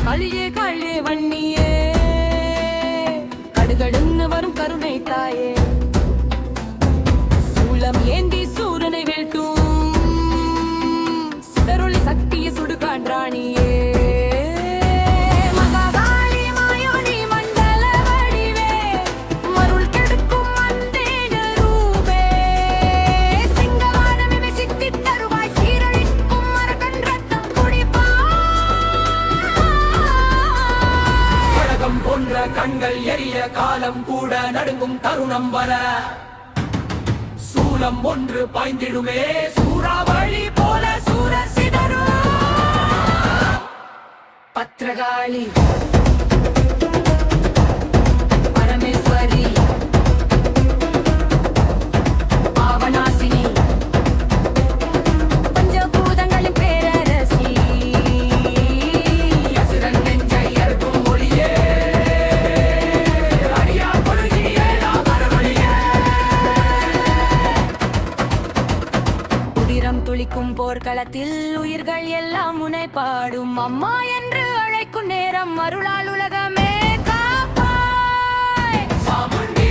களியே களியே வன்னியே கடுகடுன்னு வரும் கருணை தாயே சூலம் ஏந்தி சூரனை வீழ்த்தும் சுடரொளி சக்தியை சுடுகான்றாணியே கண்கள் எரிய காலம் கூட நடுங்கும் தருணம் வர சூலம் ஒன்று பாய்ந்திடுமே சூறாவளி போல சூர சிதறும் பத்ரகாளி பரமேஸ்வரி பாவநாசினி பஞ்சபூதங்களின் பேரரசி அசுரன் நெஞ்சை அறுக்கும் மொழியே துளிக்கும் போர்க்களத்தில் உயிர்கள் எல்லாம் முனை பாடும் அம்மா என்று அழைக்கும் நேரம் அருளால் உலகமே காப்பாய் சாமுண்டி